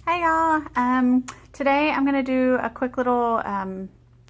Hi y'all. Today I'm going to do a quick little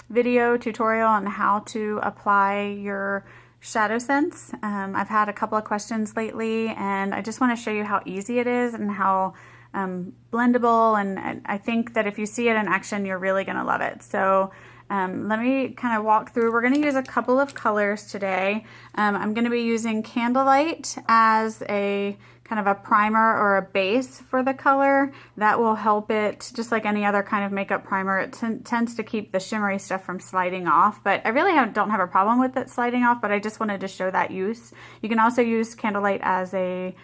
video tutorial on how to apply your ShadowSense. I've had a couple of questions lately and I just want to show you how easy it is and how blendable, and I think that if you see it in action you're really going to love it. So let me kind of walk through. We're going to use a couple of colors today. I'm going to be using Candlelight as a kind of a primer or a base for the color. That will help it, just like any other kind of makeup primer, it tends to keep the shimmery stuff from sliding off, but I really don't have a problem with it sliding off, but I just wanted to show that use. You can also use Candlelight as a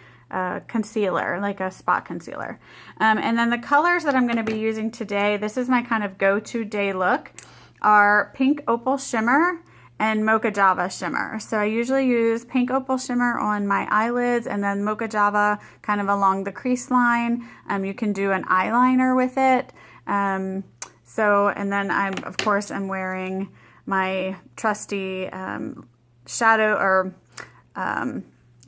concealer, like a spot concealer. And then the colors that I'm going to be using today, this is my kind of go-to day look, are Pink Opal Shimmer and Moca Java Shimmer. So I usually use Pink Opal Shimmer on my eyelids and then Moca Java kind of along the crease line. You can do an eyeliner with it. And then of course I'm wearing my trusty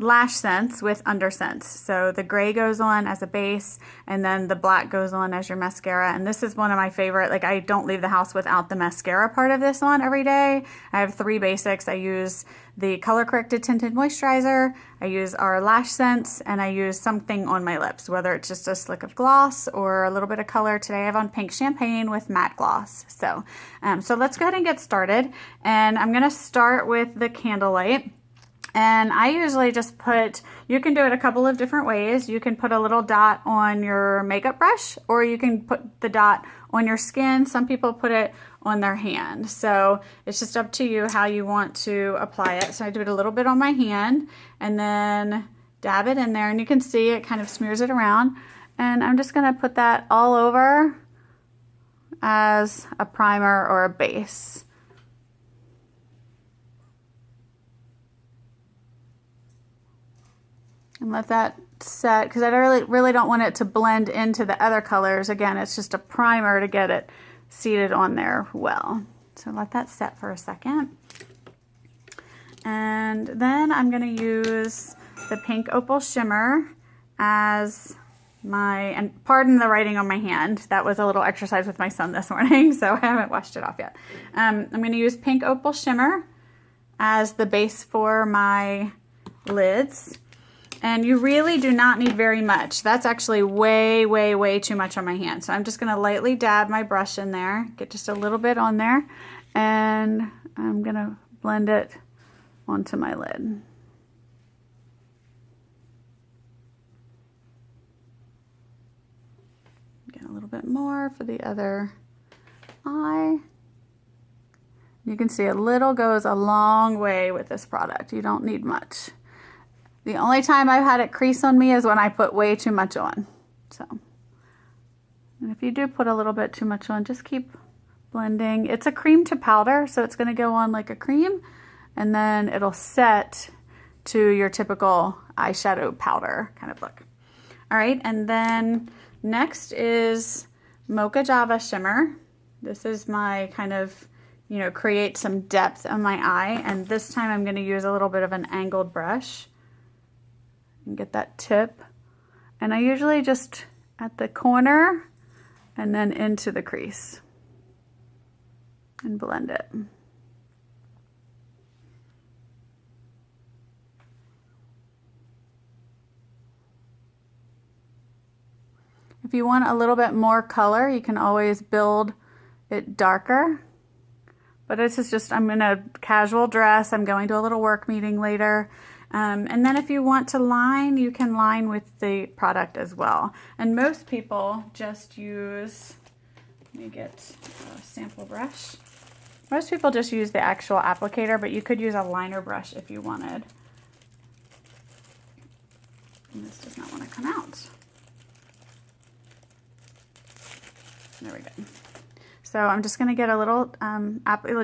LashSense with Undersense. So the gray goes on as a base and then the black goes on as your mascara. And this is one of my favorite, like I don't leave the house without the mascara part of this on every day. I have three basics. I use the color corrected tinted moisturizer, I use our LashSense, and I use something on my lips, whether it's just a slick of gloss or a little bit of color. Today I have on Pink Champagne with matte gloss. So let's go ahead and get started. And I'm gonna start with the Candlelight. And I usually just you can do it a couple of different ways. You can put a little dot on your makeup brush, or you can put the dot on your skin. Some people put it on their hand. So it's just up to you how you want to apply it. So I do it a little bit on my hand and then dab it in there, and you can see it kind of smears it around. And I'm just gonna put that all over as a primer or a base. And let that set, because I really don't want it to blend into the other colors. Again, it's just a primer to get it seated on there well. So let that set for a second. And then I'm going to use the Pink Opal Shimmer as and pardon the writing on my hand. That was a little exercise with my son this morning, so I haven't washed it off yet. I'm going to use Pink Opal Shimmer as the base for my lids. And you really do not need very much. That's actually way, way, way too much on my hand. So I'm just gonna lightly dab my brush in there, get just a little bit on there, and I'm gonna blend it onto my lid. Get a little bit more for the other eye. You can see a little goes a long way with this product. You don't need much. The only time I've had it crease on me is when I put way too much on. So, and if you do put a little bit too much on, just keep blending. It's a cream to powder, so it's gonna go on like a cream, and then it'll set to your typical eyeshadow powder kind of look. All right, and then next is Moca Java Shimmer. This is my kind of, create some depth on my eye, and this time I'm gonna use a little bit of an angled brush and get that tip. And I usually just at the corner and then into the crease and blend it. If you want a little bit more color, you can always build it darker. But this is just, I'm in a casual dress. I'm going to a little work meeting later. And then if you want to line, you can line with the product as well. And most people just use, let me get a sample brush. Most people just use the actual applicator, but you could use a liner brush if you wanted. And this does not want to come out. There we go. So I'm just going to get a little,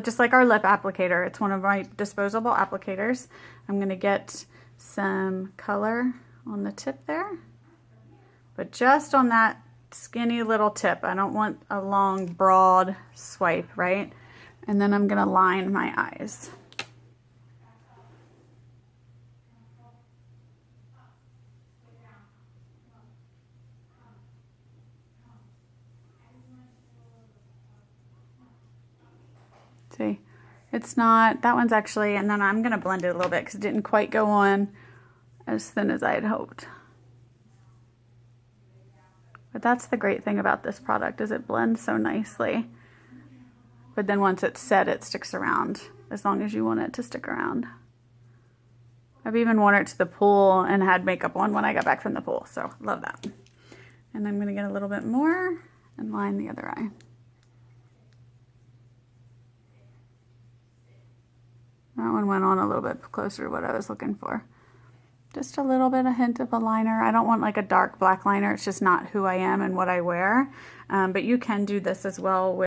just like our lip applicator. It's one of my disposable applicators. I'm going to get some color on the tip there, but just on that skinny little tip. I don't want a long, broad swipe, right? And then I'm going to line my eyes. See, it's not, that one's actually, and then I'm going to blend it a little bit because it didn't quite go on as thin as I had hoped. But that's the great thing about this product, is it blends so nicely. But then once it's set, it sticks around as long as you want it to stick around. I've even worn it to the pool and had makeup on when I got back from the pool, so love that. And I'm gonna get a little bit more and line the other eye. That one went on a little bit closer to what I was looking for. Just a little bit, a hint of a liner. I don't want like a dark black liner. It's just not who I am and what I wear. But you can do this as well with